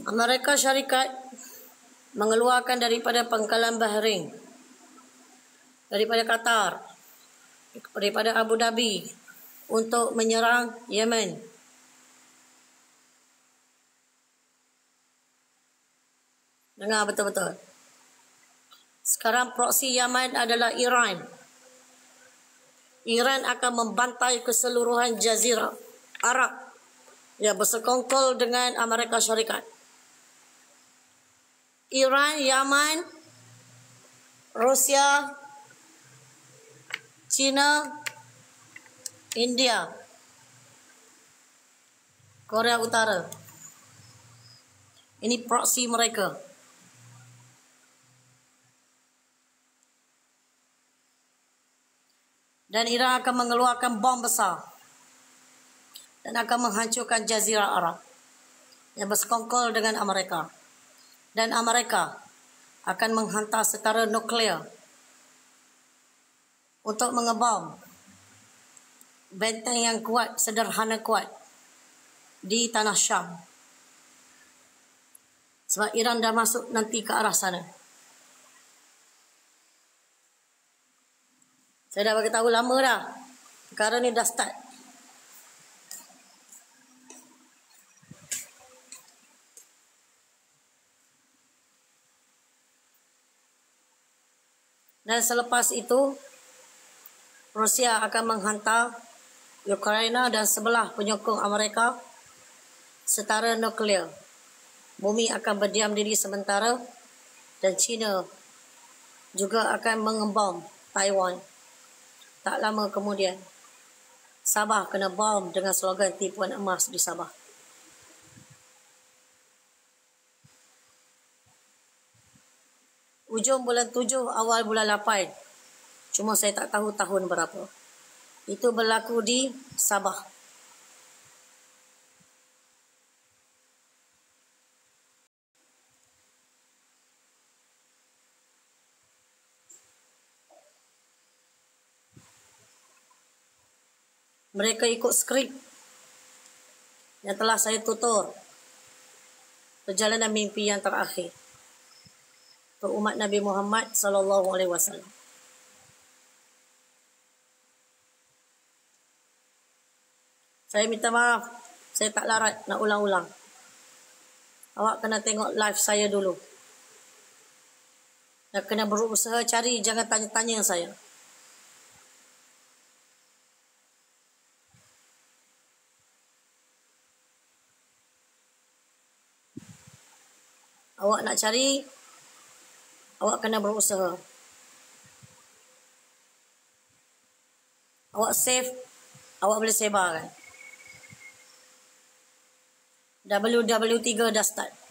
Amerika Syarikat mengeluarkan daripada Pangkalan Bahrain, daripada Qatar, daripada Abu Dhabi untuk menyerang Yemen. Dengar betul-betul. Sekarang proksi Yaman adalah Iran. Iran akan membantai keseluruhan Jazirah Arab yang bersekongkol dengan Amerika Syarikat. Iran, Yaman, Rusia, China, India, Korea Utara. Ini proksi mereka. Dan Iran akan mengeluarkan bom besar dan akan menghancurkan Jazirah Arab yang bersekongkol dengan Amerika. Dan Amerika akan menghantar setara nuklear untuk mengebom benteng yang kuat, sederhana kuat di tanah Syam. Sebab Iran dah masuk nanti ke arah sana. Saya dah bagi tahu lama dah. Perkara ni dah start. Dan selepas itu, Rusia akan menghantar Ukraina dan sebelah penyokong Amerika setara nuklear. Bumi akan berdiam diri sementara dan China juga akan mengebom Taiwan. Tak lama kemudian, Sabah kena bom dengan slogan tipuan emas di Sabah. Ujung bulan 7, awal bulan 8. Cuma saya tak tahu tahun berapa. Itu berlaku di Sabah. Mereka ikut skrip yang telah saya tutur. Perjalanan mimpi yang terakhir untuk umat Nabi Muhammad SAW. Saya minta maaf, saya tak larat nak ulang-ulang. Awak kena tengok live saya dulu. Dan kena berusaha cari, jangan tanya-tanya saya. Awak nak cari, awak kena berusaha. Awak save, awak boleh sebarkan. WW3 dah start.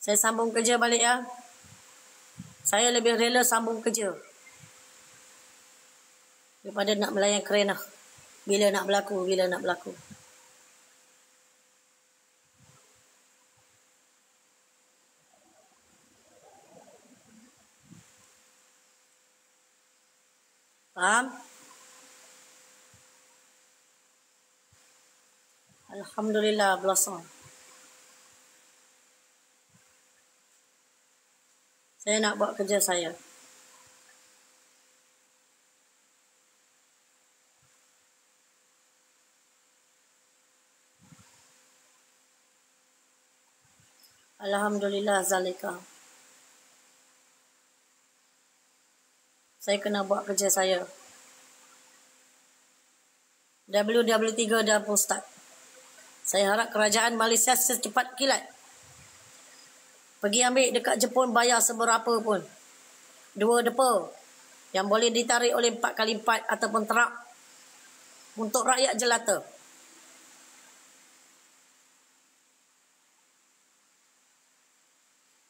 Saya sambung kerja balik ya. Saya lebih rela sambung kerja daripada nak melayan kerana. Bila nak berlaku, bila nak berlaku. Faham? Alhamdulillah, blossom. Saya nak buat kerja saya. Alhamdulillah zalika. Saya kena buat kerja saya. WW3 dah pun start. Saya harap kerajaan Malaysia secepat kilat pergi ambil dekat Jepun, bayar seberapa pun. 2 depa yang boleh ditarik oleh 4x4 ataupun truk untuk rakyat jelata.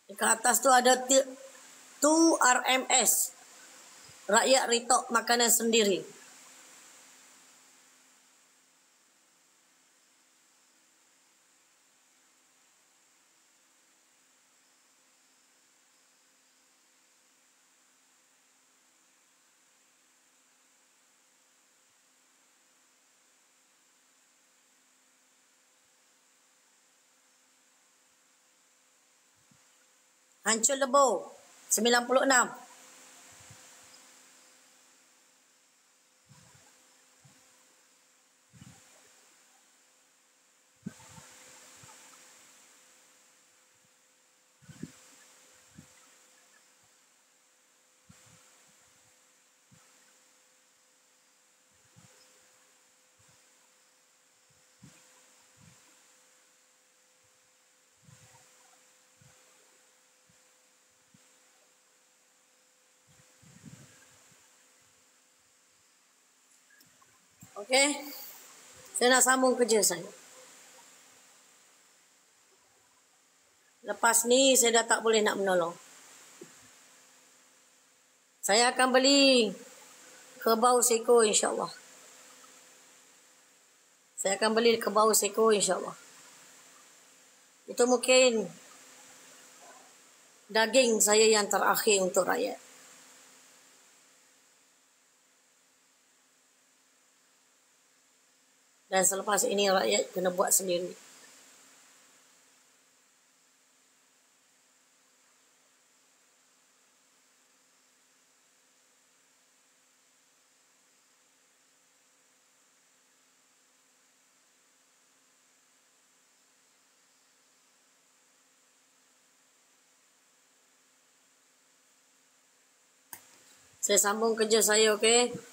Dekat atas tu ada 2 RMS. Rakyat retok makanan sendiri. Hancur lebur 96. Okey. Saya nak sambung kerja saya. Lepas ni saya dah tak boleh nak menolong. Saya akan beli kerbau seekor insya-Allah. Saya akan beli kerbau seekor insya-Allah. Itu mungkin daging saya yang terakhir untuk rakyat. Dan selepas ini rakyat kena buat sendiri. Saya sambung kerja saya, okey?